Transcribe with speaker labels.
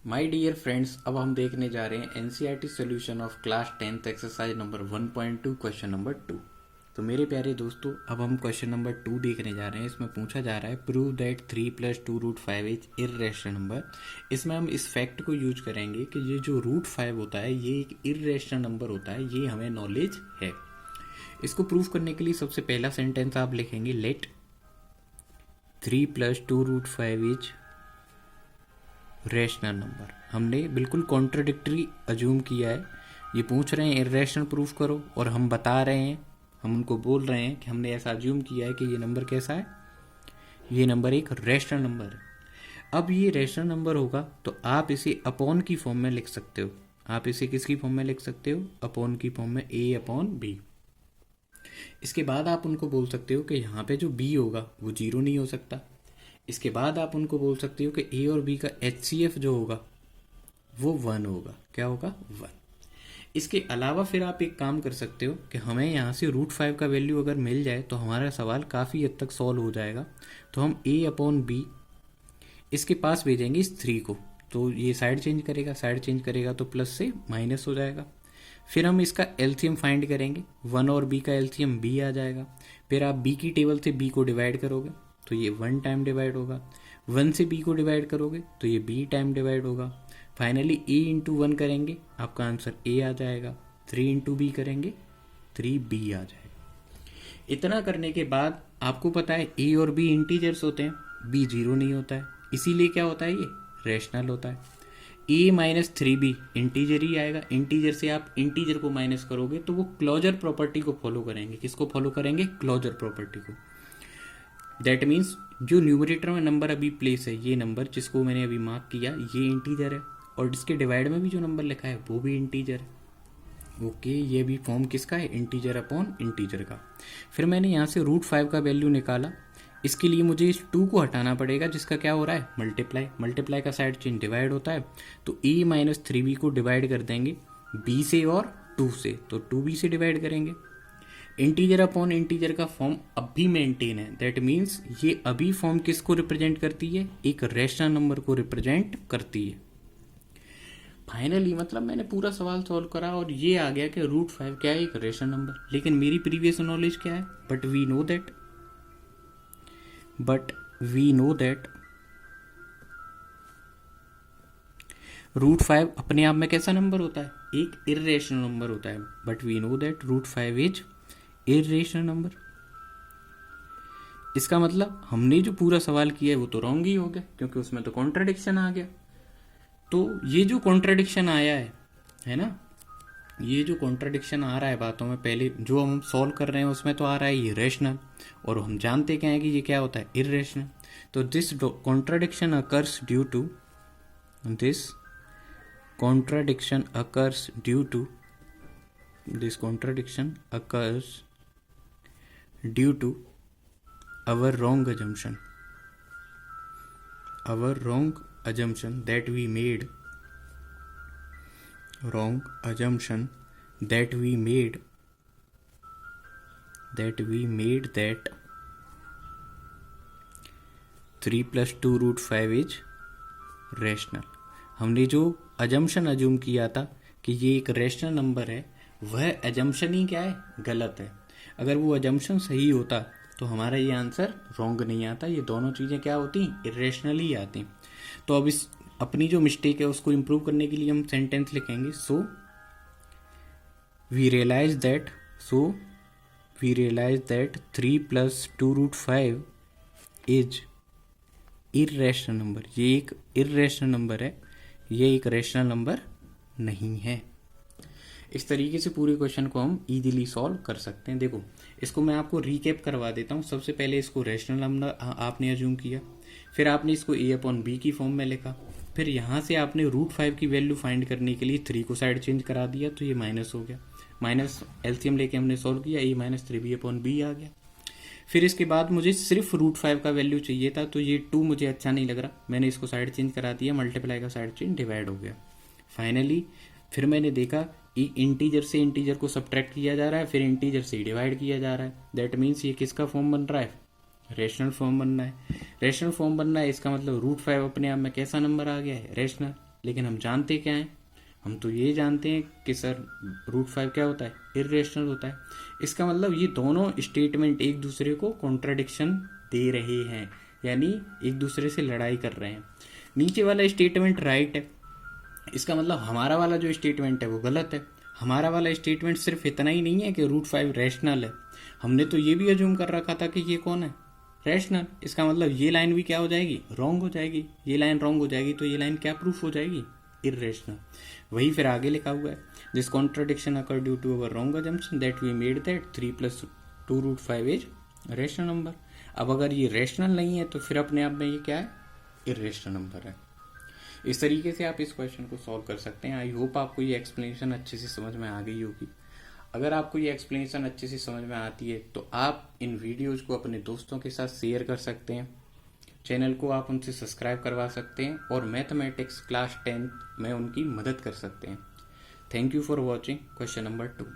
Speaker 1: My dear friends, अब हम देखने जा रहे हैं NCERT solution of class 10th exercise number 1.2 question number 2। तो मेरे प्यारे दोस्तों, अब हम क्वेश्चन नंबर 2 देखने जा रहे हैं। इसमें पूछा जा रहा है prove that 3 + 2√5 is irrational number. इसमें हम इस फैक्ट को यूज करेंगे कि ये जो √5 होता है ये एक इर्रेशनल नंबर होता है, ये हमें नॉलेज है। इसको प्रूव करने के लिए सबसे पहला सेंटेंस आप लिखेंगे लेट 3 + 2√5 इज रैशनल नंबर। हमने बिल्कुल कॉन्ट्रडिक्टरी अज्यूम किया है। ये पूछ रहे हैं इर्रेशनल प्रूफ करो, और हम बता रहे हैं, हम उनको बोल रहे हैं कि हमने ऐसा अज्यूम किया है कि ये नंबर कैसा है, ये नंबर एक रैशनल नंबर है। अब ये रैशनल नंबर होगा तो आप इसे अपॉन की फॉर्म में लिख सकते हो। आप इसे किसकी फॉर्म में लिख सकते हो? अपॉन की फॉर्म में, a/b। इसके बाद आप उनको बोल सकते हो कि यहाँ पे जो b होगा वो 0 नहीं हो सकता। इसके बाद आप उनको बोल सकते हो कि ए और बी का HCF जो होगा वो 1 होगा। क्या होगा? 1। इसके अलावा फिर आप एक काम कर सकते हो कि हमें यहाँ से √5 का वैल्यू अगर मिल जाए तो हमारा सवाल काफ़ी हद तक सॉल्व हो जाएगा। तो हम a/b इसके पास भेजेंगे इस 3 को, तो ये साइड चेंज करेगा, साइड चेंज करेगा तो प्लस से माइनस हो जाएगा। फिर हम इसका एलसीएम फाइंड करेंगे, 1 और b का एलसीएम b आ जाएगा। फिर आप b की टेबल से b को डिवाइड करोगे तो ये 1 टाइम डिवाइड होगा। 1 से b को डिवाइड करोगे तो ये b टाइम डिवाइड होगा। फाइनली a इंटू 1 करेंगे, आपका आंसर a आ जाएगा। 3 इंटू b करेंगे, 3b आ जाएगा। इतना करने के बाद आपको पता है a और b इंटीजर्स होते हैं, b 0 नहीं होता है, इसीलिए क्या होता है, ये रैशनल होता है। a माइनस 3b इंटीजर ही आएगा। इंटीजर से आप इंटीजर को माइनस करोगे तो वो क्लोजर प्रॉपर्टी को फॉलो करेंगे। किसको फॉलो करेंगे? क्लोजर प्रॉपर्टी को। दैट मीन्स जो न्यूमरेटर में नंबर अभी प्लेस है, ये नंबर जिसको मैंने अभी मार्क किया, ये इंटीजर है, और इसके डिवाइड में भी जो नंबर लिखा है वो भी इंटीजर है। ओके, ये भी फॉर्म किसका है? इंटीजर अपॉन इंटीजर का। फिर मैंने यहाँ से √5 का वैल्यू निकाला। इसके लिए मुझे इस 2 को हटाना पड़ेगा, जिसका क्या हो रहा है? मल्टीप्लाई। मल्टीप्लाई का साइड चेन डिवाइड होता है, तो a माइनस 3b को डिवाइड कर देंगे b से और 2 से, तो 2b से डिवाइड करेंगे। इंटीजर अपॉन इंटीजर का फॉर्म अब भी मेंटेन है। दैट मीन्स ये अभी फॉर्म किसको रिप्रेजेंट करती है? एक रैशनल नंबर को रिप्रेजेंट करती है। फाइनली मतलब मैंने पूरा सवाल सॉल्व करा और ये आ गया कि √5 क्या है? एक रैशनल नंबर। लेकिन मेरी प्रीवियस नॉलेज क्या है? बट वी नो दैट √5 अपने आप में कैसा नंबर होता है? एक इर्रेशनल नंबर होता है। But we know that √5 is irrational number. इसका मतलब हमने जो पूरा सवाल किया है वो तो रॉन्ग ही हो गया, क्योंकि उसमें तो कॉन्ट्राडिक्शन आ गया। तो ये जो कॉन्ट्राडिक्शन आया है ना, ये जो कॉन्ट्राडिक्शन आ रहा है बातों में, पहले जो हम सॉल्व कर रहे हैं उसमें तो आ रहा है ये रैशनल, और हम जानते क्या है कि ये क्या होता है? इर्रेशनल। तो this contradiction occurs due to this contradiction occurs due to our wrong assumption that we made that 3 + 2√5 is rational. हमने जो अजम्पशन अज्यूम किया था कि ये एक रैशनल नंबर है, वह अजम्पशन ही क्या है? गलत है। अगर वो अजम्पशन सही होता तो हमारा ये आंसर रॉन्ग नहीं आता। ये दोनों चीज़ें क्या होती? इरेशनल ही आती। तो अब इस अपनी जो मिस्टेक है उसको इम्प्रूव करने के लिए हम सेंटेंस लिखेंगे, so we realise that 3 + 2√5 is irrational number. ये एक इर्रेशनल नंबर है, ये एक रैशनल नंबर नहीं है। इस तरीके से पूरे क्वेश्चन को हम इजीली सॉल्व कर सकते हैं। देखो, इसको मैं आपको रीकैप करवा देता हूँ। सबसे पहले इसको रैशनल नंबर आपने अज्यूम किया, फिर आपने इसको a/b की फॉर्म में लिखा, फिर यहाँ से आपने √5 की वैल्यू फाइंड करने के लिए 3 को साइड चेंज करा दिया, तो ये माइनस हो गया। माइनस एलसीएम लेके हमने सॉल्व किया, a माइनस 3b/b आ गया। फिर इसके बाद मुझे सिर्फ √5 का वैल्यू चाहिए था, तो ये 2 मुझे अच्छा नहीं लग रहा, मैंने इसको साइड चेंज करा दिया, मल्टीप्लाई का साइड चेंज डिवाइड हो गया। फाइनली फिर मैंने देखा इंटीजर से इंटीजर को सब्ट्रैक्ट किया जा रहा है, फिर इंटीजर से डिवाइड किया जा रहा है। दैट मीन्स ये किसका फॉर्म बन रहा है? रैशनल फॉर्म बनना है। रैशनल फॉर्म बनना है, इसका मतलब √5 अपने आप में कैसा नंबर आ गया है? रैशनल। लेकिन हम जानते क्या हैं, हम तो ये जानते हैं कि सर √5 क्या होता है, इर्रेशनल होता है। इसका मतलब ये दोनों स्टेटमेंट एक दूसरे को कॉन्ट्राडिक्शन दे रहे हैं, यानी एक दूसरे से लड़ाई कर रहे हैं। नीचे वाला स्टेटमेंट राइट है, इसका मतलब हमारा वाला जो स्टेटमेंट है वो गलत है। हमारा वाला स्टेटमेंट सिर्फ इतना ही नहीं है कि √5 रैशनल है, हमने तो ये भी अज्यूम कर रखा था कि ये कौन है, रैशनल। इसका मतलब ये लाइन भी क्या हो जाएगी, रॉन्ग हो जाएगी। ये लाइन रॉन्ग हो जाएगी तो ये लाइन क्या प्रूफ हो जाएगी, इर्रेशनल। वही फिर आगे लिखा हुआ है, this contradiction occur due to our wrong assumption that we made that 3 + 2√5 is rational number. अब अगर ये रैशनल नहीं है तो फिर अपने आप में ये क्या है, इर्रेशनल नंबर है। इस तरीके से आप इस क्वेश्चन को सॉल्व कर सकते हैं। आई होप आपको ये एक्सप्लेनेशन अच्छे से समझ में आ गई होगी। अगर आपको ये एक्सप्लेनेशन अच्छे से समझ में आती है तो आप इन वीडियोज़ को अपने दोस्तों के साथ शेयर कर सकते हैं, चैनल को आप उनसे सब्सक्राइब करवा सकते हैं और मैथमेटिक्स क्लास 10 में उनकी मदद कर सकते हैं। Thank you for watching question number 2।